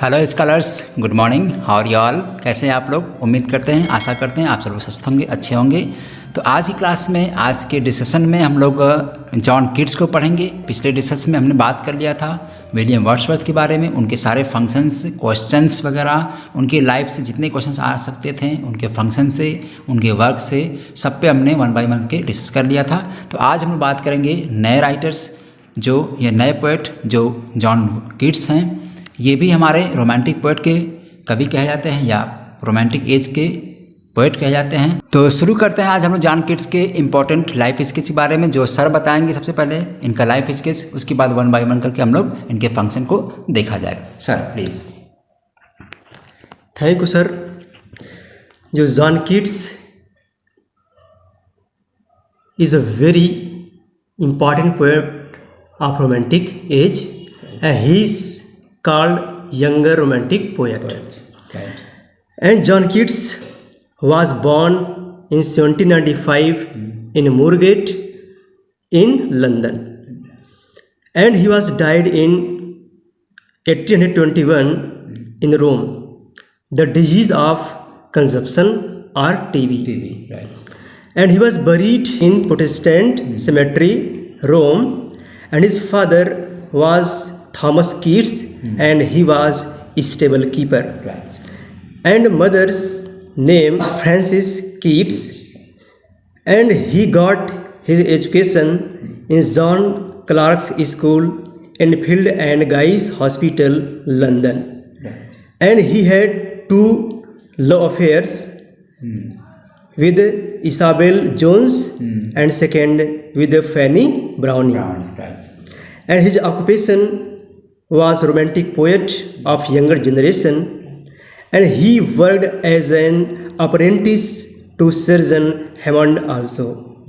Hello scholars, good morning. How are you all? कैसे हैं आप लोग? उम्मीद करते हैं, आशा करते हैं आप सब लोग स्वस्थ होंगे, अच्छे होंगे। तो आज की क्लास में, आज के डिस्कशन में हम लोग जॉन कीट्स को पढ़ेंगे। पिछले डिस्कशन में हमने बात कर लिया था विलियम वर्ड्सवर्थ के बारे में, उनके सारे फंक्शंस, क्वेश्चंस वगैरह, उनकी लाइफ से जितने क्वेश्चंस आ सकते थे, उनके फंक्शन से, उनके वर्क से, सब पे हमने वन बाय वन के डिस्कस कर लिया था। तो आज हम बात करेंगे नए राइटर्स, जो ये नए पोएट जो जॉन कीट्स हैं। ये भी हमारे रोमांटिक पोएट के कवि कहे जाते हैं या रोमांटिक एज के पोएट कहे जाते हैं। तो शुरू करते हैं आज हम लोग जॉन कीट्स के इम्पोर्टेंट लाइफ स्केच के बारे में, जो सर बताएंगे सबसे पहले इनका लाइफ स्केच, उसके बाद वन बाय वन करके हम लोग इनके फंक्शन को देखा जाएगा। Sir please. Thank you sir. जो John Keats is a very important poet of romantic age, and he is called younger romantic poet. Right. And John Keats was born in 1795 in Moorgate in London, and he was died in 1821 in Rome. The disease of consumption or TB. Right. And he was buried in Protestant cemetery, Rome, and his father was Thomas Keats, and he was a stable keeper. Right. And mother's name was Frances Keats, and he got his education in John Clark's School, Enfield and Guy's Hospital, London. Right. And he had two love affairs with Isabel Jones and second with Fanny Browning. Right. And his occupation was romantic poet of younger generation, and he worked as an apprentice to Surgeon Hammond also.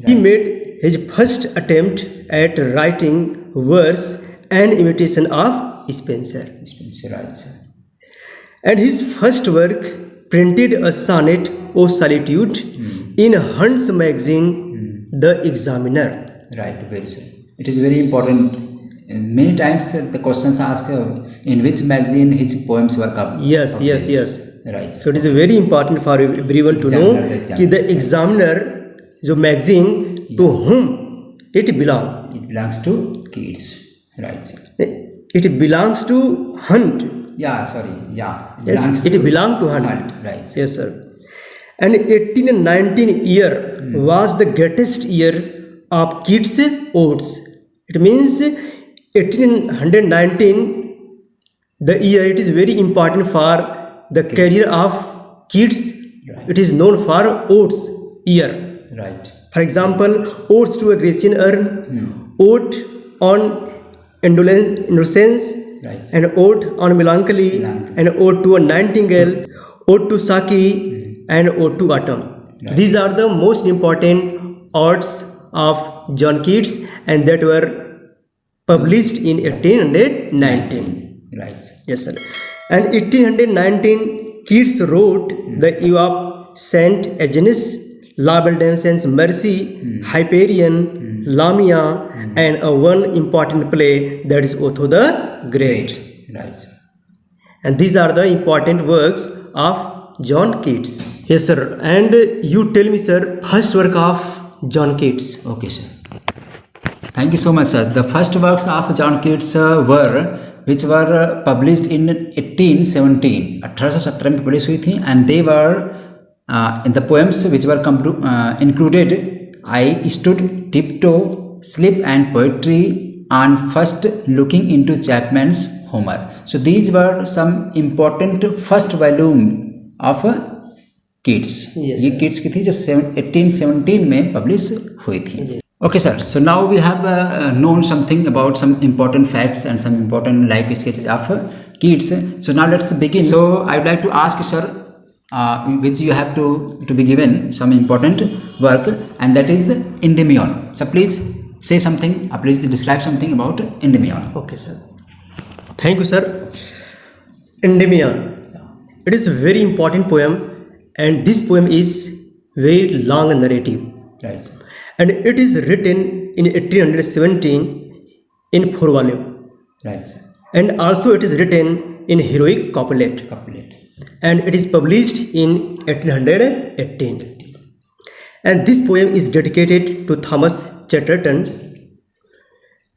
He made his first attempt at writing verse and imitation of Spenser. Right. And his first work printed a sonnet, O Solitude, in Hunt's magazine, The Examiner. Right, very soon. It is very important. Many times the questions ask in which magazine his poems were published. Yes. Right. So it is very important for everyone to know that the Examiner, जो magazine, to whom it belongs. It belongs to Keats. Right. It belongs to Hunt. It belongs to Hunt. Right. Yes, sir. And 18 and 19 year was the greatest year of Keats' odes. It means 1819, the year, it is very important for the career of Keats. Right. It is known for odes year. Right. For example, odes to a Grecian urn, ode on indolence, Right. an ode on melancholy, an ode to a nightingale, ode to Saki, and ode to autumn. Right. These are the most important odes of John Keats, and that were published in 1819. Right. Yes, sir. And 1819, Keats wrote the Eve of Saint Agnes, La Belle Dame Sans Mercy, Hyperion, Lamia, and one important play, that is Otho the Great. Right. And these are the important works of John Keats. Yes, sir. And you tell me, sir, first work of John Keats. Okay, sir. Thank you so much, sir. The first works of John Keats which were published in 1817. 1817 में publish हुई थी, and they were in the poems which were included I Stood Tiptoe, Sleep and Poetry, and First Looking into Chapman's Homer. So these were some important first volume of Keats. Yes, ये Keats की थी जो 1817 में publish हुई थी. Okay, sir. So now we have known something about some important facts and some important life sketches of Keats. So now let's begin. So I would like to ask you, sir, which you have to be given some important work, and that is Endymion. So please say something, please describe something about Endymion. Okay, sir. Thank you, sir. Endymion. It is a very important poem, and this poem is very long narrative. Right. And it is written in 1817 in 4 volumes. Right. And also it is written in heroic couplet, and it is published in 1818. And this poem is dedicated to Thomas Chatterton,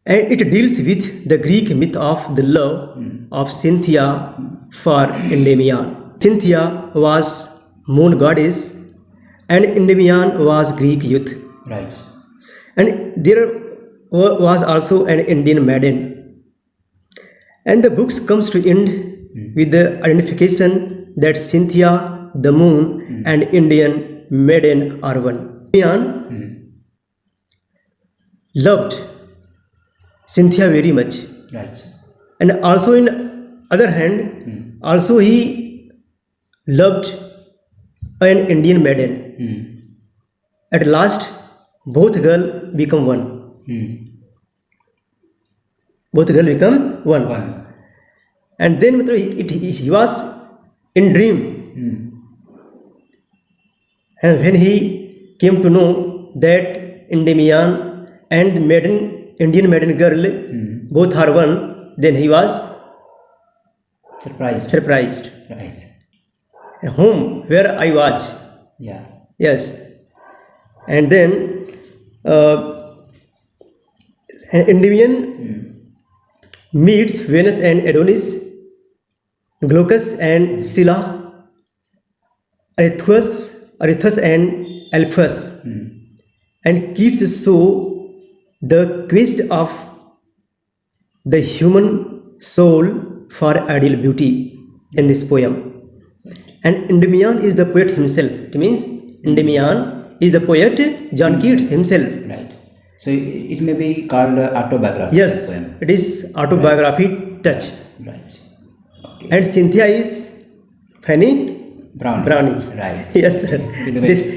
and it deals with the Greek myth of the love of Cynthia for Endymion. Cynthia was moon goddess, and Endymion was Greek youth. Right. And there was also an Indian maiden. And the book comes to end with the identification that Cynthia, the moon, and Indian maiden are one. Endymion loved Cynthia very much. Right. And also in other hand, also he loved an Indian maiden. At last, both girls become one. Both girls become one. And then he was in dream. And when he came to know that Endymion and Indian maiden girl both are one, then he was surprised. Right. And home where I was. Yeah. Yes. And then Endymion meets Venus and Adonis, Glaucus and Scylla, Areithus and Alpheus. And Keats saw the quest of the human soul for ideal beauty in this poem. And Endymion is the poet himself. It means Endymion is the poet John Keats himself. Right. So it may be called autobiography. Yes, poem. it is autobiography touch. Right. Okay. And Cynthia is Fanny Brownie. Right. Yes, sir.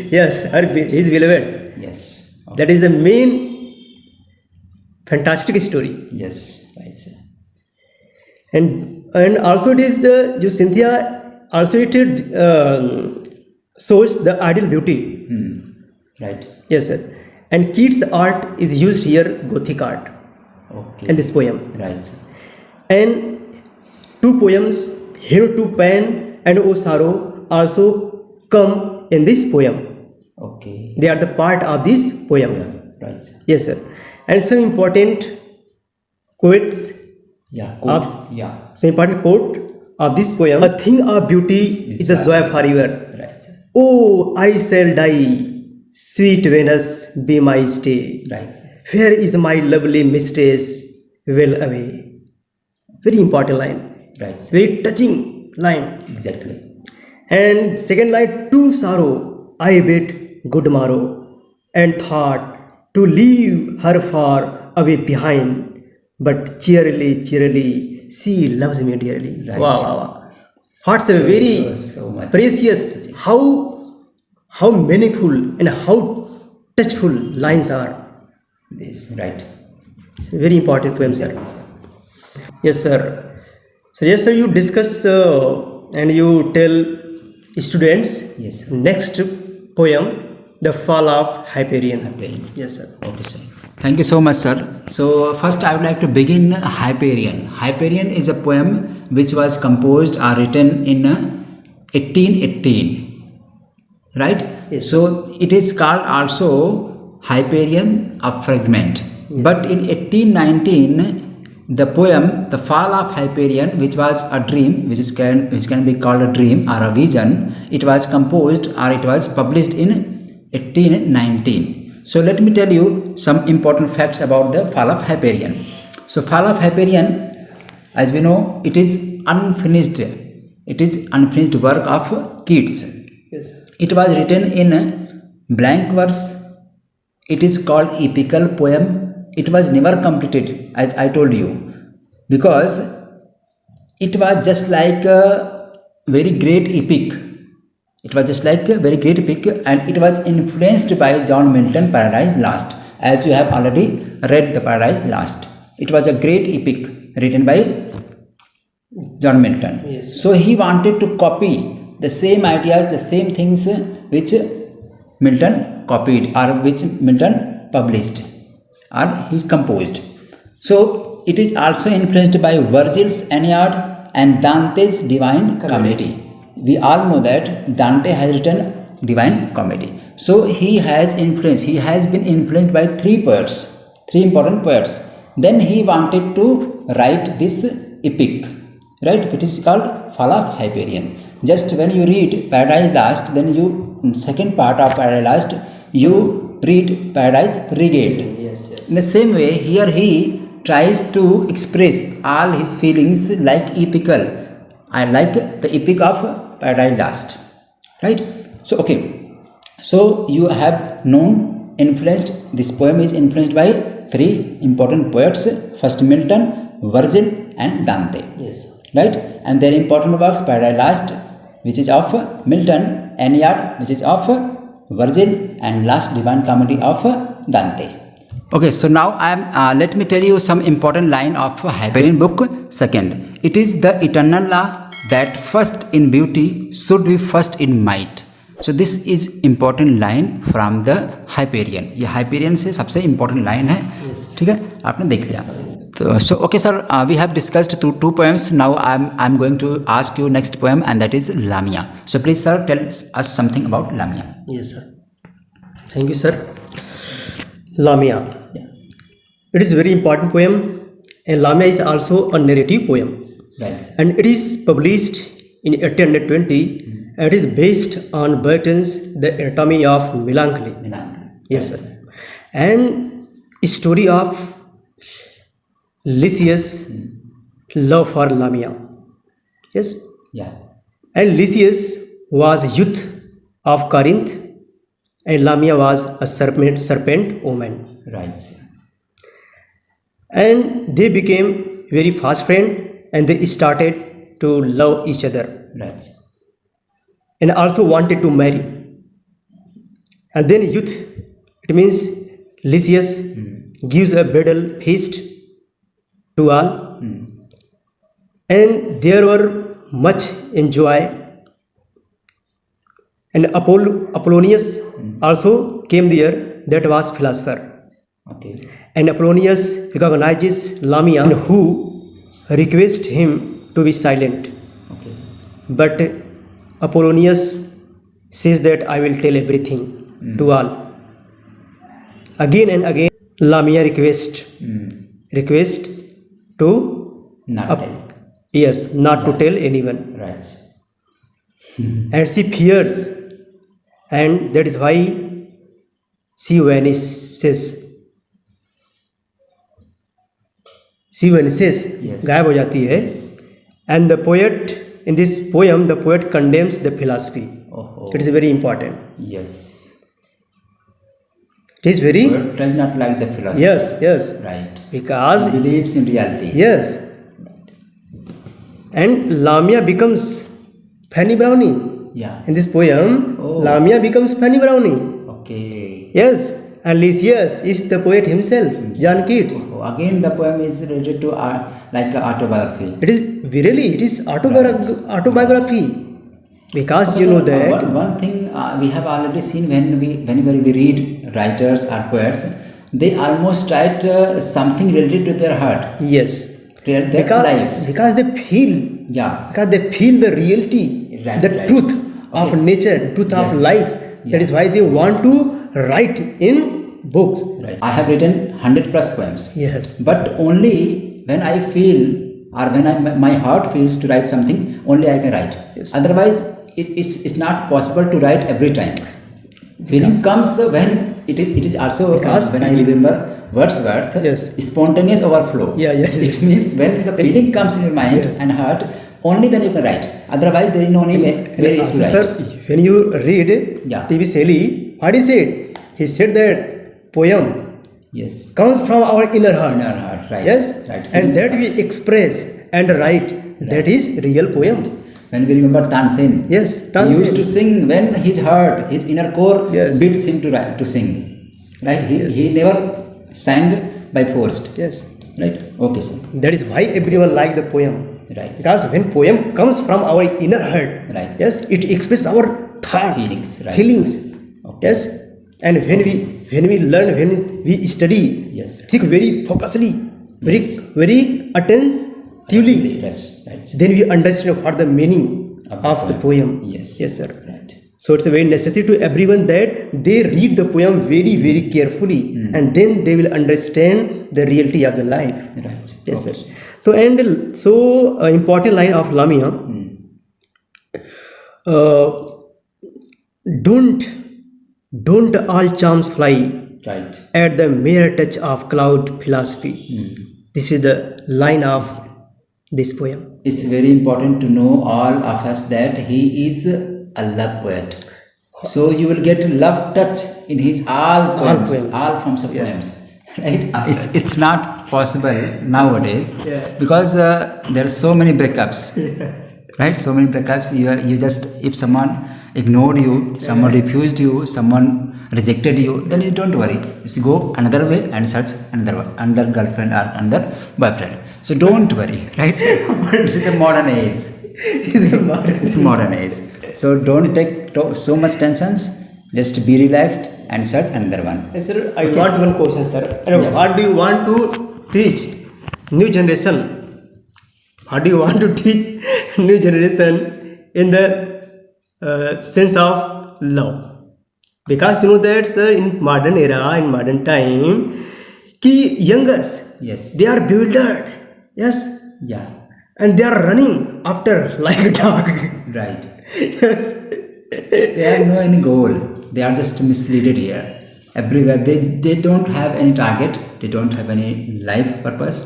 Yes, his beloved. Yes. Okay. That is the main fantastic story. Yes. Right, sir. And also it is the Cynthia. Also it shows the ideal beauty. Right. Yes, sir. And Keats' art is used here, Gothic art, in this poem. Right. And two poems, Hymn to Pain and O Sorrow, also come in this poem. Okay. They are the part of this poem. Right. Yes, sir. And some important quotes. Yeah. Some important quote of this poem. A thing of beauty is a joy forever. Right, sir. Oh, I shall die. Sweet Venus, be my stay. Right, sir. Where is my lovely mistress? Well away. Very important line. Right, sir. Very touching line. Exactly. And second line, to sorrow I bid good morrow, and thought to leave her far away behind. But cheerily, she loves me dearly. Right. Wow. What's a very so much precious, how meaningful and how touchful lines are. This, right. It's a very important poem, sir. Yes, sir. So, yes, sir, you discuss and you tell students. Yes, sir. Next poem, The Fall of Hyperion. Yes, sir. Okay, sir. Thank you so much, sir. So first I would like to begin Hyperion. Hyperion is a poem which was composed or written in 1818. Right? Yes. So it is called also Hyperion, a fragment. Yes. But in 1819, the poem The Fall of Hyperion, which was a dream, which can be called a dream or a vision, it was composed or it was published in 1819. So let me tell you some important facts about the Fall of Hyperion. So Fall of Hyperion, as we know, it is unfinished work of Keats. Yes. It was written in blank verse. It is called epical poem. It was never completed, as I told you, because it was just like a very great epic. It was just like a very great epic, and it was influenced by John Milton Paradise Lost, as you have already read the Paradise Lost. It was a great epic written by John Milton. Yes. So he wanted to copy the same ideas, the same things which Milton copied or which Milton published or he composed. So it is also influenced by Virgil's Aeneid and Dante's Divine Comedy. We all know that Dante has written Divine Comedy. So he has been influenced by three important poets. Then he wanted to write this epic, right, which is called Fall of Hyperion. Just when you read Paradise Lost, then in second part of Paradise Lost, you read Paradise Regained. Yes. In the same way, here he tries to express all his feelings like epical. I like the epic of Paradise Lost, right? So okay, so you have known this poem is influenced by three important poets: first Milton, Virgil, and Dante. Yes. Right? And their important works: Paradise Lost, which is of Milton; Aeneid, which is of Virgil; and last Divine Comedy of Dante. Okay, so now let me tell you some important line of Hyperion book. Second, it is the eternal law that first in beauty should be first in might. So this is important line from the Hyperion. ये Hyperion से सबसे important line है. ठीक है, आपने देख लिया. So okay sir, we have discussed two poems. Now I'm going to ask you next poem, and that is Lamia. So please sir, tell us something about Lamia. Yes, sir. Thank you, sir. Lamia. It is a very important poem, and Lamia is also a narrative poem. Right. And it is published in 1820, and it is based on Burton's The Anatomy of Melancholy. Yes, sir. And story of Lysias' love for Lamia. Yes. Yeah. And Lysias was youth of Corinth, and Lamia was a serpent woman. Right. And they became very fast friends, and they started to love each other. Right. And also wanted to marry. And then youth, it means Lysias gives a bridal feast to all. And there were much enjoy. And Apollonius also came there, that was philosopher. Okay. And Apollonius recognizes Lamia, who requests him to be silent. Okay. But Apollonius says that I will tell everything to all. Again and again, Lamia requests to Not tell. Yes, not to tell anyone. Right. And she fears, and that is why she vanishes. She vanishes, Yes. गायब हो जाती है. And the poet, in this poem, the poet condemns the philosophy. Oh. It is very important. Yes. It is very, Poet does not like the philosophy. yes, Right. because, He believes in reality. yes. And Lamia becomes Fanny Brownie. Yeah. In this poem, Oh. Lamia becomes Fanny Brownie. Okay. Yes, and Lysias is the poet himself, John Keats. Oh, again, the poem is related to like autobiography. It is autobiography. Because you know that. One thing we have already seen whenever we read writers or poets, they almost write something related to their heart. Yes. Their lives. Because they feel. Yeah. Because they feel the reality, the truth of nature, truth of life. That is why they want to write in books. Right. I have written 100 plus poems. Yes. But only when I feel or when my heart feels to write something, only I can write. Yes. Otherwise, it's not possible to write every time. Feeling comes when it is also when I remember Wordsworth, spontaneous overflow. It means when the feeling comes in your mind and heart, only then you can write. Otherwise, there is no way to write. Sir, when you read T.V. Shelley, what he said? He said that poem comes from our inner heart. Right. Yes, right. And that we express and write. That is real poem. When we remember Tansen, he used to sing when his heart, his inner core beats him to sing. Right? He never sang by forced. Yes. Right? Okay, sir. That is why everyone likes the poem. Right. Because when poem comes from our inner heart, it expresses our thought, feelings. Okay. Yes. And when we learn, when we study, think very focusedly, very attention, truly, Yes, right. then we understand what the meaning of the poem. Yes. Yes, sir. Right. So it's a very necessary to everyone that they read the poem very, very carefully, and then they will understand the reality of the life. Right. Yes, Okay. sir. So important line of Lamia. Don't all charms fly Right. at the mere touch of cloud philosophy. This is the line of this poem. It's very important to know all of us that he is a love poet. So you will get love touch in his all poems, poems. all forms of Yes. poems. Right? It's not possible nowadays Yeah. because there are so many breakups. Right? So many breakups. You just, if someone ignored you, someone refused you, someone rejected you, then you don't worry. Just go another way and search another girlfriend or another boyfriend. So don't worry, right? This is the modern age. It's modern age. So don't take so much tensions. Just be relaxed and search another one. Yes, sir, I want one question, sir. Yes. What do you want to teach new generation? What do you want to teach new generation in the sense of love? Because you know that, sir, in modern era, in modern time, ki youngers, Yes. they are bewildered, yes, Yeah. and they are running after like a dog. Right. Yes. They have no any goal. They are just misleaded here. Everywhere they don't have any target. They don't have any life purpose.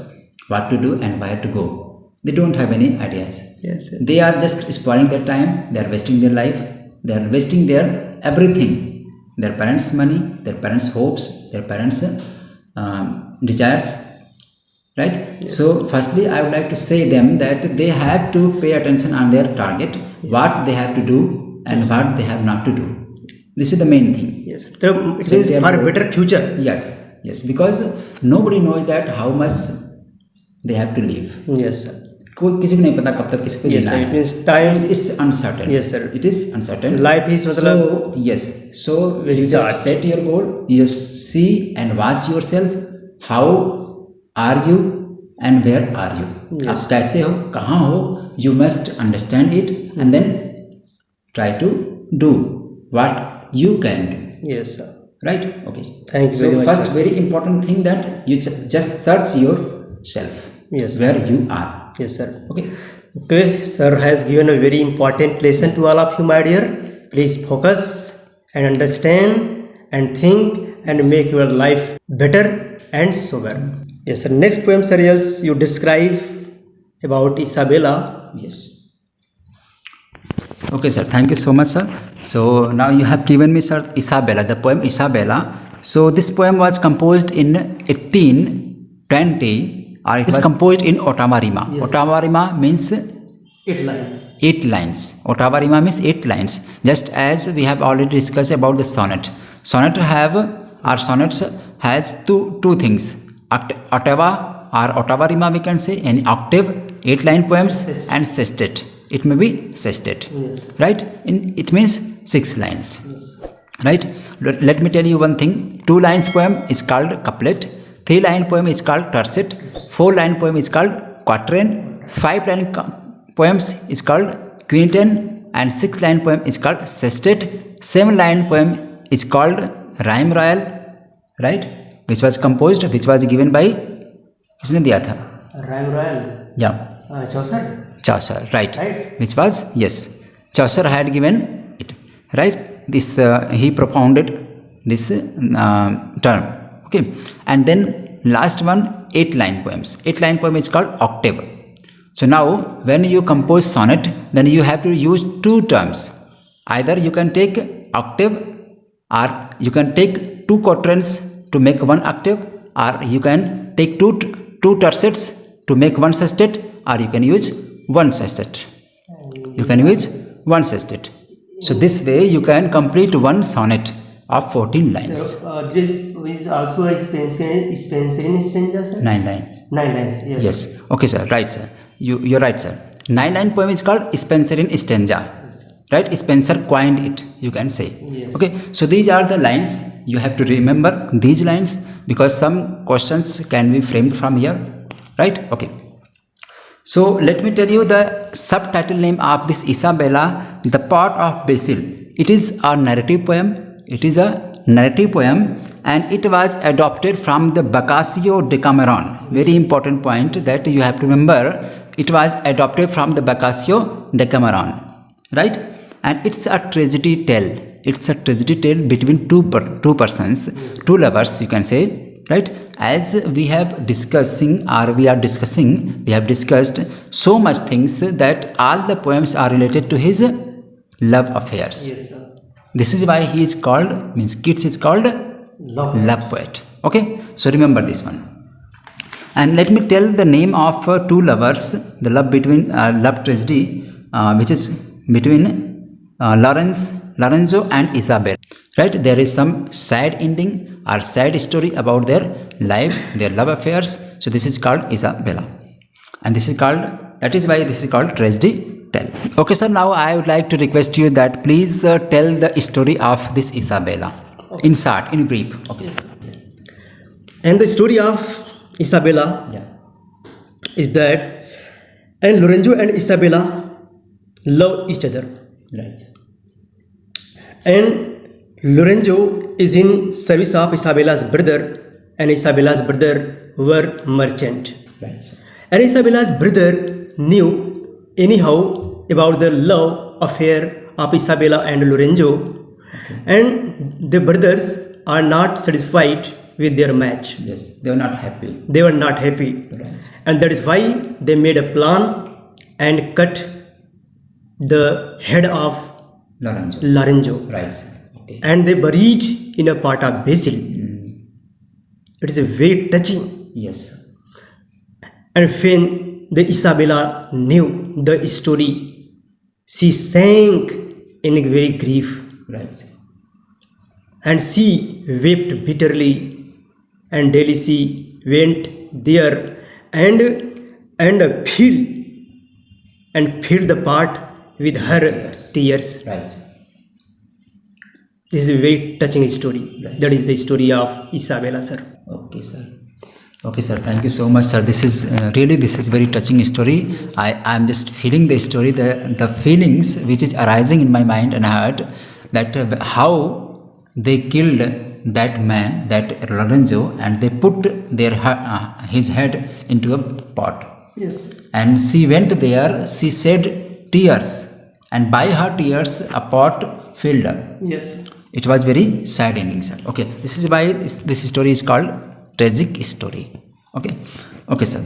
What to do and where to go. They don't have any ideas. Yes, sir. They are just spoiling their time. They are wasting their life. They are wasting their everything. Their parents' money, their parents' hopes, their parents' desires. Right? Yes. So, firstly, I would like to say them that they have to pay attention on their target, what they have to do and what they have not to do. This is the main thing. Yes. So it So means they are for a good. better future. Yes, yes, because nobody knows that how much they have to live. Yes, sir. कोई किसी को नहीं पता कब तक किसी को Yes, जीना sir. है. It means time. So it's uncertain. Yes, sir. It is uncertain. Life is मतलब So yes, so very you just short. set your goal. You just see and watch yourself. How are you and where are you? Yes. आप कैसे हो, कहाँ हो? You must understand it and then try to do what you can do. yes, sir. Right? Okay. Thank you So very much, first, sir. very important thing that you just search yourself. Yes. Where you are. Yes, sir. Okay. Okay, sir has given a very important lesson to all of you, my dear. Please focus and understand and think and make your life better and sober. Yes, sir. Next poem, sir, yes, you describe about Isabella. Yes. Okay, sir. Thank you so much, sir. So now you have given me, sir, Isabella, the poem Isabella. So this poem was composed in 1820, or it was composed in ottava rima. Yes. Ottava rima means 8 lines. 8 lines. Ottava rima means 8 lines. Just as we have already discussed about the sonnet. Sonnet has two things. Ottava or ottava rima we can say, an octave, 8 line poems, Sestet. and sestet. It may be sestet. Yes. Right? It means 6 lines. Yes. Right? Let me tell you one thing. 2 lines poem is called couplet. 3 line poem is called tercet. 4 line poem is called quatrain. 5 line poems is called quintain. And 6 line poem is called sestet. 7 line poem is called rhyme royal. Right? Which was given by किसने दिया था? Rhyme royal. Yeah. Chaucer. Chaucer, right. Right. Which was, yes, Chaucer had given it, right? This he propounded this term, okay. And then last one, 8 line poems. 8 line poem is called octave. So now when you compose sonnet, then you have to use 2 terms. Either you can take octave, or you can take 2 quatrains to make 1 octave, or you can take two tercets to make 1 sestet, or you can use 1 sestet. You can use 1 sestet. So this way you can complete 1 sonnet of 14 lines. So, this is also a Spencerian stanza, sir? 9 lines. 9 lines, yes. Yes. Okay, sir. Right, sir. You're right, sir. 9 line poem is called Spencerian stanza. Right? Spencer coined it, you can say. Yes. Okay. So these are the lines. You have to remember these lines because some questions can be framed from here. Right? Okay. So let me tell you the subtitle name of this Isabella, The Pot of Basil. It is a narrative poem. It is a narrative poem and it was adopted from the Boccaccio Decameron. Very important point that you have to remember. It was adopted from the Boccaccio Decameron, right? And it's a tragedy tale. It's a tragedy tale between two persons, two lovers, you can say, right? As we have discussed so much things that all the poems are related to his love affairs. Yes, sir. This is why he is called, means Keats is called love poet. Okay, so remember this one. And let me tell the name of two lovers, the love tragedy, which is between Lorenzo and Isabel. Right, there is some sad ending or sad story about their lives, their love affairs. So this is called Isabella, and that is why this is called tragedy tale. Okay, sir. Now I would like to request you that please tell the story of this Isabella in short, in brief. Okay. Yes. And the story of Isabella is that, and Lorenzo and Isabella love each other. Right. And Lorenzo is in service of Isabella's brother, and Isabella's brother were merchant. Right. And Isabella's brother knew anyhow about the love affair of Isabella and Lorenzo, and the brothers are not satisfied with their match. Yes, they were not happy. They were not happy. Right. And that is why they made a plan and cut the head of Lorenzo. Right. Okay. And they buried in a pot of basil. It is a very touching. Yes. And when the Isabella knew the story, she sank in very grief. Right. And she wept bitterly, and daily she went there and filled the pot with her tears. Right. This is a very touching story. Right. That is the story of Isabella, sir. Okay, sir. Okay, sir. Thank you so much, sir. This is very touching story. I am just feeling the story, the feelings which is arising in my mind and heart, that how they killed that man, that Lorenzo, and they put his head into a pot. Yes. And she went there. She shed tears, and by her tears, a pot filled up. Yes. It was very sad ending, sir. Okay, this is why this story is called tragic story. Okay, sir.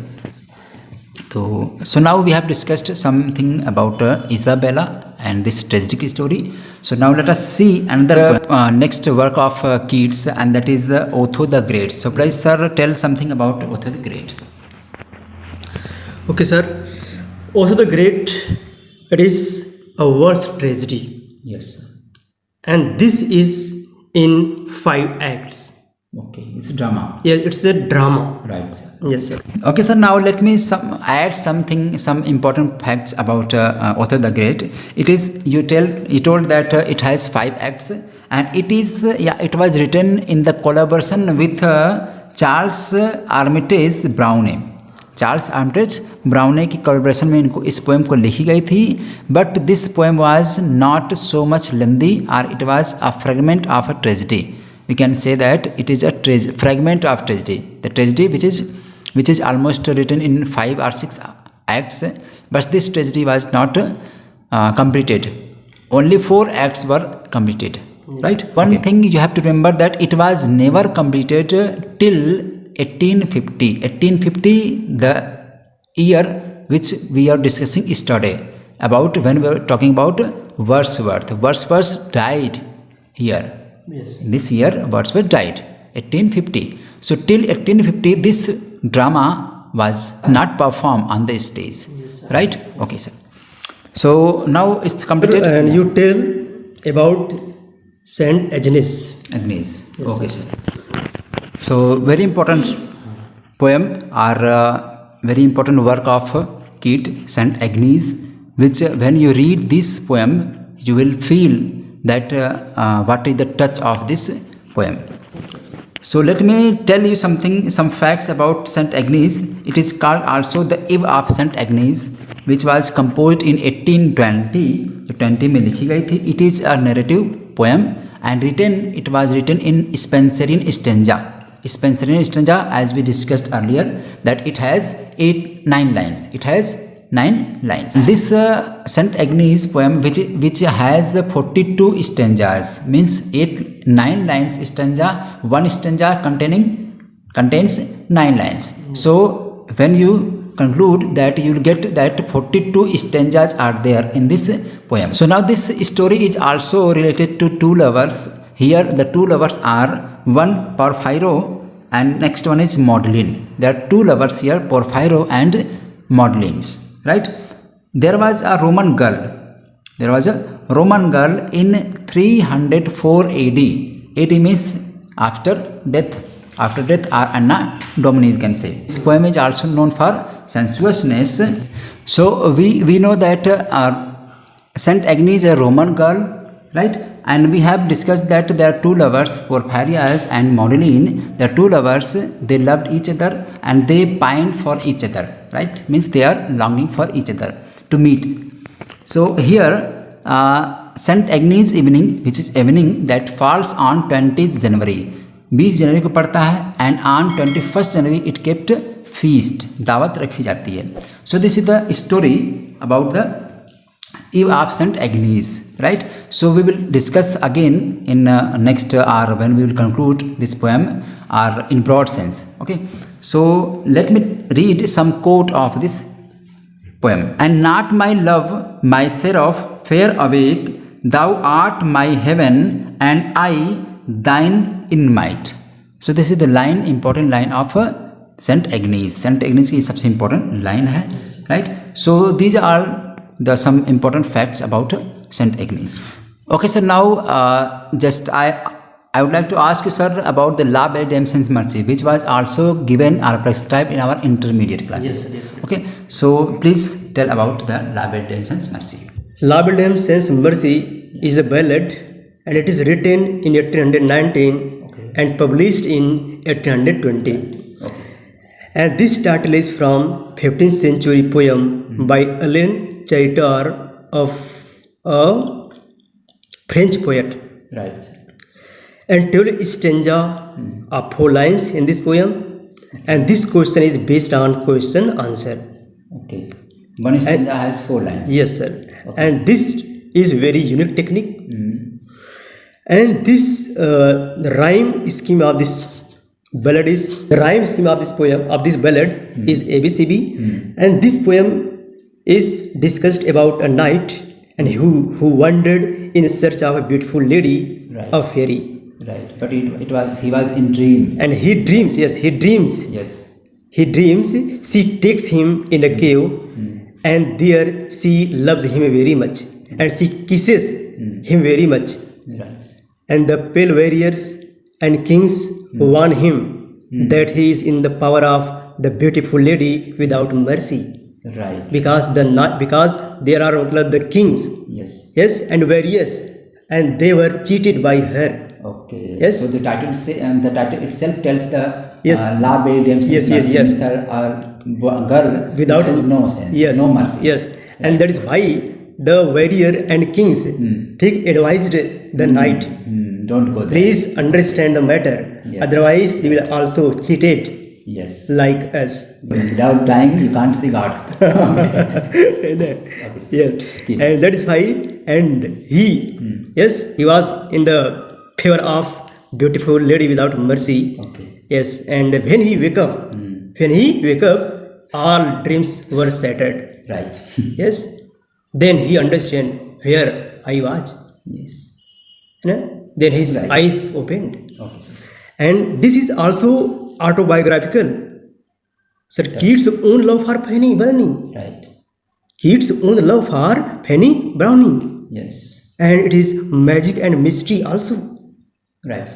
So now we have discussed something about Isabella and this tragic story. So now let us see another next work of Keats, and that is Otho the Great. So please, sir, tell something about Otho the Great. Okay, sir. Otho the Great, it is a verse tragedy. Yes, sir. And this is in 5 acts. Okay, it's drama. Yeah, it's a drama. Right, sir. Yes, sir. Okay, sir. Now let me add some important facts about Otho the Great. It is you told that it has 5 acts, and it was written in the collaboration with Charles Armitage Browne. Charles Armitage Browne की collaboration में इस poem को लिखी गई थी, but this poem was not so much lengthy, और it was a fragment of a tragedy. We can say that it is a fragment of tragedy, the tragedy which is almost written in 5 or 6 acts, but this tragedy was not completed. Only 4 acts were completed. Right? One thing you have to remember, that it was never completed till 1850. 1850, the year which we are discussing yesterday, about when we were talking about Wordsworth. Wordsworth died here. Yes. This year Wordsworth died, 1850. So till 1850 this drama was not performed on the stage. Yes, right? Okay, sir. So now it's completed. And you tell about Saint Agnes. Agnes. Yes, Okay, sir. sir. So very important poem, or very important work of Keats, Saint Agnes, which when you read this poem, you will feel that what is the touch of this poem. So let me tell you some facts about St. Agnes. It is called also the Eve of St. Agnes, which was composed in 1820. 20 में लिखी गई थी. It is a narrative poem and it was written in Spenserian stanza. Spenserian stanza, as we discussed earlier, that it has 9 lines. It has 9 lines. This St. Agnes poem, which has 42 stanzas, means 9 lines stanza. One stanza contains 9 lines. So when you conclude that, you will get that 42 stanzas are there in this poem. So now this story is also related to two lovers. Here the two lovers are one Porphyro and next one is Maudlin. There are two lovers here, Porphyro and Maudlins. Right? There was a Roman girl. In 304 AD. AD means after death or Anno Domini, you can say. This poem is also known for sensuousness. So we know that St. Agnes is a Roman girl, right? And we have discussed that there are two lovers, Porphyrius and Maudlin. The two lovers, they loved each other and they pined for each other, right? Means they are longing for each other to meet. So here St. Agnes evening, which is evening that falls on 20th January. 20 जनवरी को पड़ता है and on 21st January it kept feast, दावत रखी जाती है. So this is the story about the Eve of St. Agnes, right? So we will discuss again in next or when we will conclude this poem or in broad sense. Okay. So let me read some quote of this poem. And not my love, my seraph, fair awake, thou art my heaven, and I thine in might. So this is the line, important line of St. Agnes. St. Agnes की सबसे important line है, right? So these are the some important facts about St. Agnes. Okay, so now just I would like to ask you, sir, about the La Belle Dame Sainte Mercy, which was also given or prescribed in our intermediate classes. Yes. Okay, so please tell about the La Belle Dame Sainte Mercy. La Belle Dame Sainte Mercy is a ballad and it is written in 1819 and published in 1820. Okay. And this title is from 15th century poem by Alain Chaitor, of a French poet. Right. And 12 stanza are 4 lines in this poem, and this question is based on question answer. Okay. One stanza has 4 lines. Yes, sir. Okay. And this is very unique technique. And this the rhyme scheme of this ballad is the rhyme scheme of this poem of this ballad is ABCB, and this poem is discussed about a knight and who wandered in search of a beautiful lady, right, a fairy. Right, but he was in dream. And he dreams. Yes, he dreams. Yes, he dreams. She takes him in a cave, and there she loves him very much, and she kisses him very much. Right. And the pale warriors and kings warn him that he is in the power of the beautiful lady without mercy. Right. Because there are the kings. Yes. Yes, and warriors, and they were cheated by her. Okay. Yes. So the title itself tells the yes. La Belle Dame Sainte Mercy. Yes. A girl without has no sense. Yes. No mercy. Yes. Right. And that is why the warrior and kings advised the knight. Don't go there. Please understand the matter. Yes. Otherwise, you will also cheated. Yes. Like us. Without trying, you can't see God. Okay. Yes. And that is why, and he, yes, he was in the favor of beautiful lady without mercy. Okay. Yes. And when he wake up, all dreams were shattered. Right. Yes. Then he understand where I was. Yes. Then his eyes opened. Okay, sir. And this is also autobiographical. Sir, yes. Keats' own love for Fanny Browning. Right. Keats' own love for Fanny Browning. Yes. And it is magic and mystery also. Right.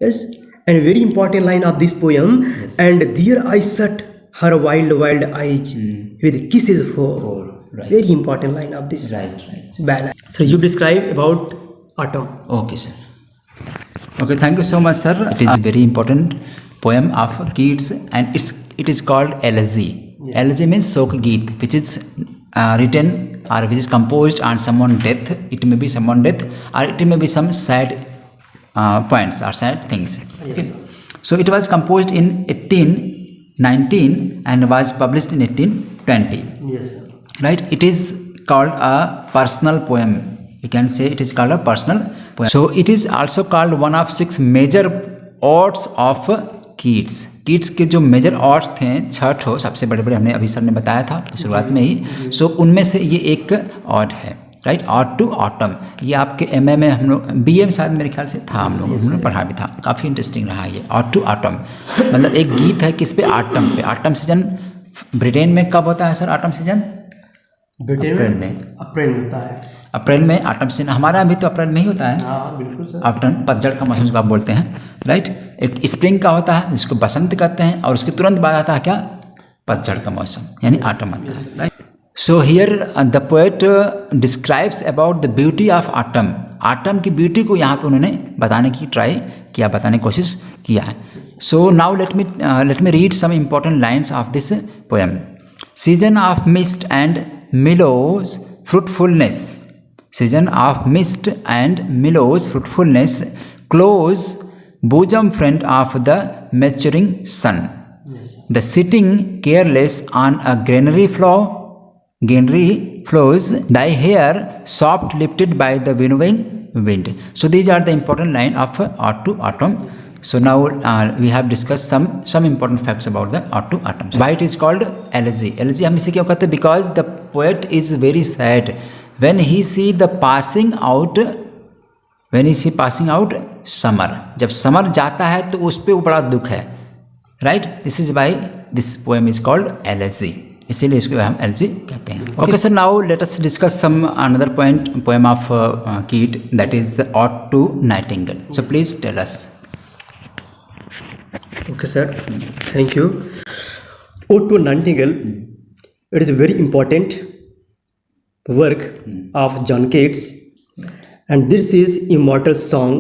Yes. And a very important line of this poem. Yes. And there I shut her wild eyes with kisses for. Right. Very important line of this. Right. Ballad. So you describe about autumn. Okay, sir. Okay, thank you so much, sir. It is very important poem of Keats, and it is called elegy. Yes. Elegy means शोक गीत, which is written or which is composed on someone's death. It may be someone's death, or it may be some sad points or sad things. Yes. Okay. So it was composed in 1819 and was published in 1820. Yes, sir. Right? It is called a personal poem. You can say it is called a personal poem. So it is also called one of 6 major odes of Keats. Keats के जो major odds थे 6 ठो सबसे बड़े बड़े, हमने अभी sir ने बताया था शुरुआत में ही. सो उनमें से ये एक ऑड है, राइट. Odd to autumn. ये आपके एमए में हम लोग, बीए में शायद मेरे ख्याल से था, हमने पढ़ा भी था. काफ़ी इंटरेस्टिंग रहा ये ऑड टू ऑटम. मतलब एक गीत है किस पे, ऑटम पे. ऑटम सीजन ब्रिटेन में कब होता है सर? ऑटम सीजन ब्रिटेन में अप्रैल में होता है. अप्रैल में ऑटम सीजन. हमारा अभी तो अप्रैल में ही होता है. हाँ, बिल्कुल सर. ऑटम पतझड़ का मौसम जिसको आप बोलते हैं, राइट. एक स्प्रिंग का होता है जिसको बसंत कहते हैं, और उसके तुरंत बाद आता है क्या? पतझड़ का मौसम, यानी ऑटम आता है, right. So here the poet describes about the beauty of autumn. Autumn की ब्यूटी को यहाँ पे उन्होंने बताने की ट्राई किया, बताने की कोशिश किया है. So now let me read some important lines of this poem. Season of mist and mellows fruitfulness. Season of mist and meadows fruitfulness, close bosom friend of the maturing sun. Yes, the sitting careless on a granary flows, thy hair soft lifted by the winnowing wind. So these are the important line of Ode to Autumn. So now we have discussed some important facts about the Ode to Autumn. Why it is called elegy? Elegy हम इसे क्यों कहते हैं? Because the poet is very sad when he see the passing out summer. जब summer जाता है तो उस पर वो बड़ा दुख है, right. This is why this poem is called elegy. इसीलिए इसको हम एलेजी कहते हैं. Okay sir, now let us discuss some another poem of Keats, that is the ode to nightingale. So please tell us. Okay, sir. Thank you. Ode to Nightingale. It is a very important work of John Keats, and this is immortal song,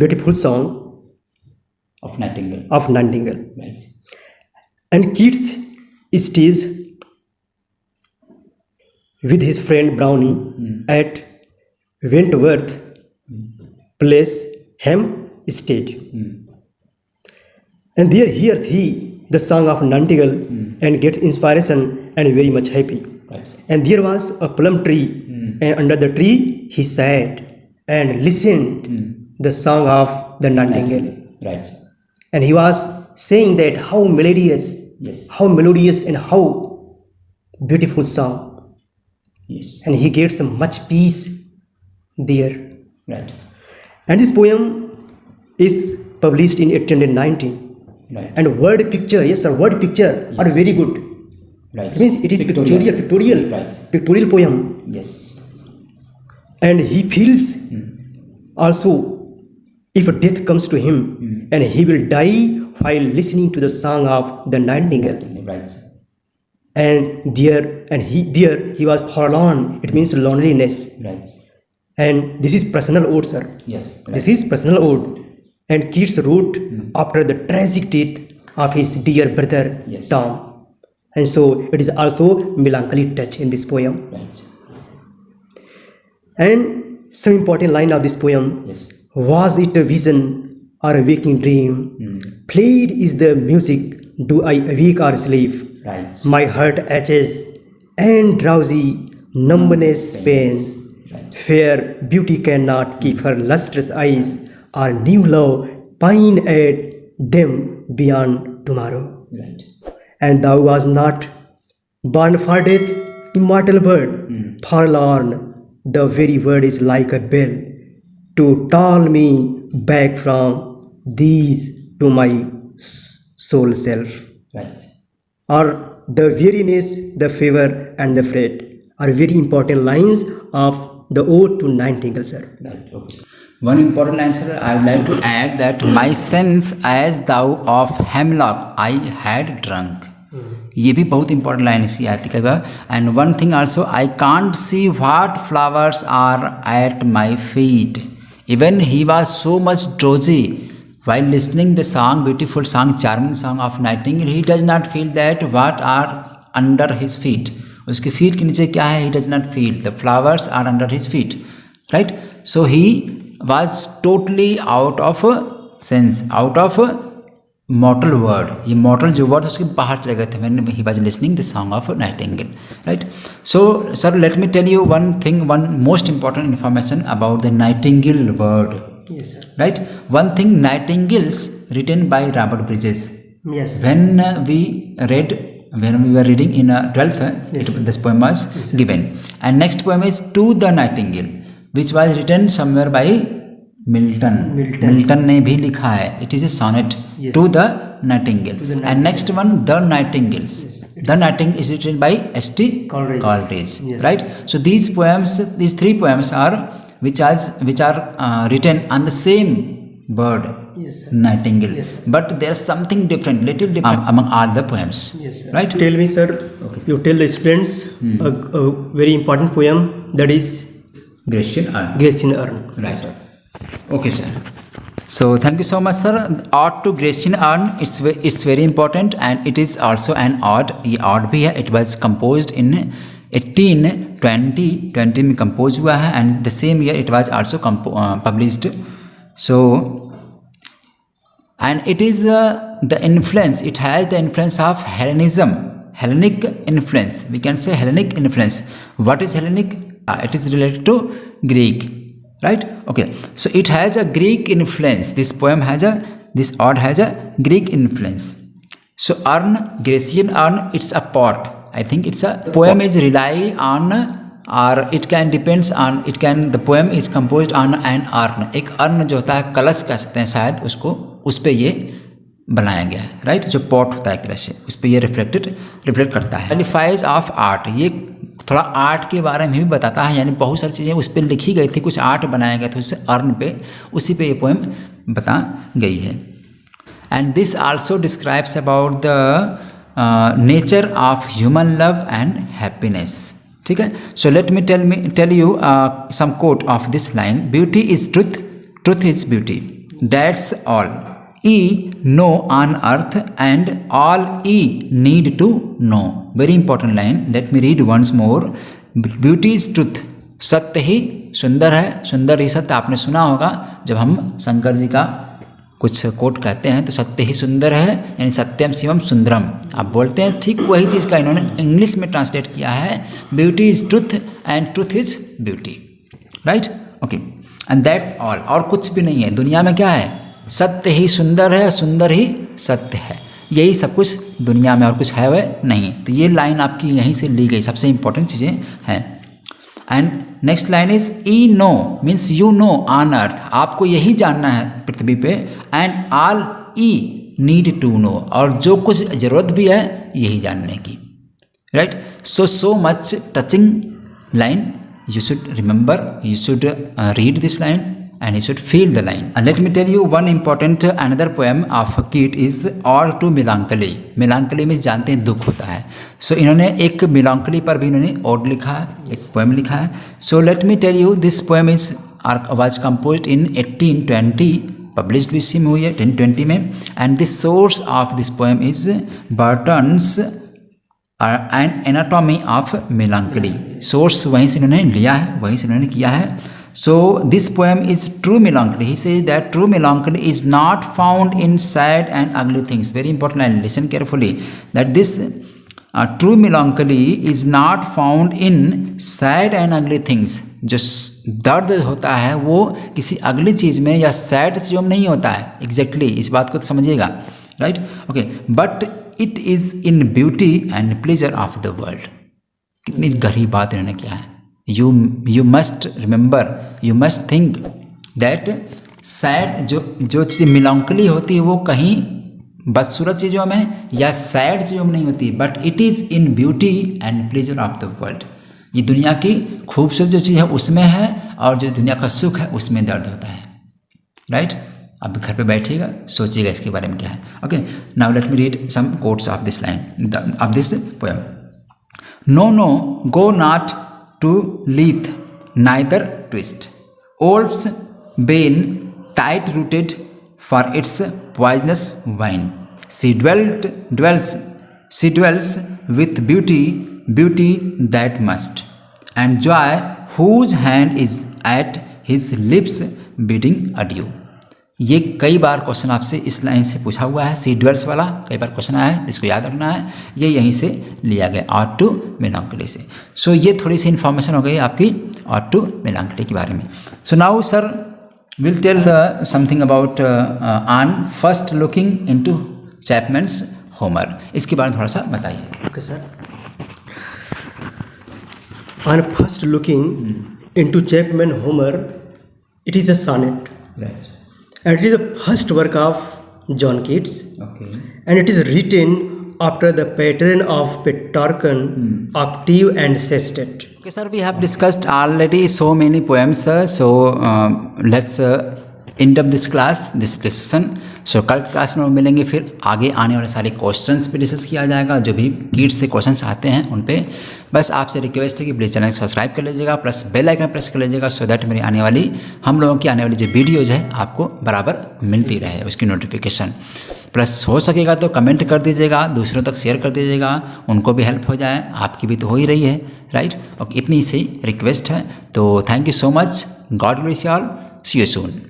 beautiful song of Nightingale. Right. And Keats stays with his friend Brownie at Wentworth Place, Hampstead. And there hears he the song of Nightingale and gets inspiration and very much happy. Right. And there was a plum tree, and under the tree he sat and listened the song of the Nightingale. Right. And he was saying that how melodious, and how beautiful song. Yes. And he gets much peace there. Right. And this poem is published in 1819. Right. And word picture, yes sir, word picture are very good. Right. It means it is pictorial poem. Yes. And he feels also if death comes to him and he will die while listening to the song of the Nightingale. Right. And he was forlorn. It means loneliness. Right. And this is personal ode, sir. Yes. Right. This is personal ode. And Keats wrote after the tragic death of his dear brother Tom. And so it is also melancholy touch in this poem. Right. And some important line of this poem. Yes. Was it a vision or a waking dream? Played is the music, do I awake or sleep? Right. My heart aches and drowsy numbness pains. Right. Fair beauty cannot keep her lustrous eyes. Our new love pine at them beyond tomorrow. Right. And thou was not born for death, immortal bird, forlorn. The very word is like a bell to call me back from these to my soul self. Right. Or the weariness, the fever, and the fret are very important lines of the Ode to Nightingale, sir. Right. Okay. One important line, sir, I would like to add that my sense as thou of hemlock I had drunk. ये भी बहुत important line इसकी आती है. And one thing also, I can't see what flowers are at my feet. Even he was so much drowsy while listening the song, beautiful song, charming song of Nightingale. He does not feel that what are under his feet. उसके feet के नीचे क्या है? He does not feel. The flowers are under his feet, right? So he was totally out of sense, out of mortal word. ये mortal जो word उसके बाहर चले गए थे when he was listening the song of Nightingale, right? So sir, let me tell you one thing, one most important information about the Nightingale word. Yes, sir. Right? One thing, Nightingales written by Robert Bridges. Yes, sir. When we were reading in 12th, this poem was given. And next poem is To the Nightingale, which was written somewhere by Milton ने भी लिखा है. It is a sonnet. Yes. To the Nightingale. And next one, The Nightingales. Yes, The Nightingale is written by S.T. Coleridge. Yes. Right? So these poems, these three poems are which are written on the same bird. Yes, sir. Nightingale. Yes. But there is something different, little different among all the poems. Yes, sir. Right? Tell me, sir. Okay, you tell the students a very important poem, that is Grecian Urn. Grecian Urn. Right, sir. Okay, sir. So thank you so much, sir. Ode to Grecian Urn, it's very important, and it is also an ode. ये ode भी है. It was composed in 1820 में compose हुआ है, and the same year it was also published. So, and it is the influence. It has the influence of Hellenism, Hellenic influence. We can say Hellenic influence. What is Hellenic? It is related to Greek. Right? Okay. So it has a Greek influence. This ode has a Greek influence. So urn, Grecian urn, it's a pot. I think it's a poem is rely on, or it can depends on, the poem is composed on an urn. एक urn जो होता है, कलश कह सकते हैं शायद उसको, उस पे ये बनाया गया है. राइट? जो पॉट होता है एक तरह से, उस पे ये रिफ्लेक्ट करता है. क्वालिफाइज ऑफ आर्ट, ये थोड़ा आर्ट के बारे में भी बताता है, यानी बहुत सारी चीज़ें उस पर लिखी गई थी, कुछ आर्ट बनाया गया था उससे अर्न पे, उसी पे ये पोएम बता गई है. And this also describes about the nature of human love and happiness. ठीक है? So let me tell you some quote of this line. Beauty is truth, truth is beauty, that's all E know on earth and all E need to know. Very important line. Let me read once more. Beauty is truth. सत्य ही सुंदर है, सुंदर ही सत्य. आपने सुना होगा जब हम शंकर जी का कुछ कोट कहते हैं तो सत्य ही सुंदर है, यानी सत्यम शिवम सुंदरम आप बोलते हैं. ठीक वही चीज़ का इन्होंने इंग्लिश में ट्रांसलेट किया है. Beauty is truth and truth is beauty. Right? Okay. And that's all. और कुछ भी नहीं है दुनिया में. क्या है? सत्य ही सुंदर है, सुंदर ही सत्य है. यही सब कुछ दुनिया में, और कुछ है वह नहीं. तो ये लाइन आपकी यहीं से ली गई, सबसे इंपॉर्टेंट चीज़ें हैं. And next line is ye know means you know on earth. आपको यही जानना है पृथ्वी पे. And all ye need to know, और जो कुछ ज़रूरत भी है यही जानने की. Right? So much touching line. You should remember, you should read this line and you should feel the line. And let me tell you one important another poem of Keats is Ode to Melancholy. Melancholy में जानते हैं दुख होता है. So इन्होंने एक melancholy पर भी इन्होंने ode लिखा है, एक poem लिखा है. So let me tell you this poem is was composed in 1820, published BC में हुई है 1820 में. And the source of this poem is Burton's An Anatomy of Melancholy. Source वहीं से इन्होंने लिया है, वहीं से इन्होंने किया है. So this poem is true melancholy. He says that true melancholy is not found in sad and ugly things. Very important line. Listen carefully. That this true melancholy is not found in sad and ugly things. जो दर्द होता है वो किसी अगली चीज़ में या sad चीज़ों में नहीं होता है. Exactly. इस बात को तो समझिएगा. Right? Okay. But it is in beauty and pleasure of the world. कितनी गहरी बात इन्होंने किया है. You must remember, you must think that sad जो चीज़ melancholy होती है वो कहीं बदसूरत चीज़ों में या सैड चीज़ों में नहीं होती, but it is in beauty and pleasure of the world. ये दुनिया की खूबसूरत जो चीज़ है उसमें है, और जो दुनिया का सुख है उसमें दर्द होता है. राइट? आप घर पे बैठिएगा, सोचिएगा इसके बारे में क्या है. Okay, now let me read some quotes of this line of this poem. No go not to leath, neither twist. Wolves been tight-rooted for its poisonous wine. She dwells with beauty that must, and joy whose hand is at his lips bidding adieu. ये कई बार question आपसे इस line से पूछा हुआ है, सी dwells वाला कई बार क्वेश्चन आया है, इसको याद रखना है। ये यहीं से लिया गया ऑट टू मेलांकोली से। सो ये थोड़ी सी इन्फॉर्मेशन हो गई आपकी ऑट टू मेलांकोली के बारे में। So now sir will tell something about on first looking into Chapman's Homer. इसके बारे में थोड़ा सा बताइए। Okay sir, on first looking into Chapman Homer, it is a sonnet. And it is the first work of John Keats. Okay. And it is written after the pattern of Petrarchan, octave and sestet. Okay, sir, we have discussed already so many poems, sir. So let's end up this class, this discussion. So कल की class में मिलेंगे, फिर आगे आने वाले सारे questions पे डिस्कस किया जाएगा, जो भी कीट्स से क्वेश्चंस आते हैं उन पे। बस आपसे रिक्वेस्ट है कि प्लीज़ चैनल को सब्सक्राइब कर लीजिएगा, प्लस बेल आइकन प्रेस कर लीजिएगा, सो दैट मेरी आने वाली हम लोगों की आने वाली जो वीडियोज़ है आपको बराबर मिलती रहे, उसकी नोटिफिकेशन। प्लस हो सकेगा तो कमेंट कर दीजिएगा, दूसरों तक शेयर कर दीजिएगा, उनको भी हेल्प हो जाए, आपकी भी तो हो ही रही है, राइट। ओके, इतनी सी रिक्वेस्ट है। तो thank you so much, God bless you all, see you soon.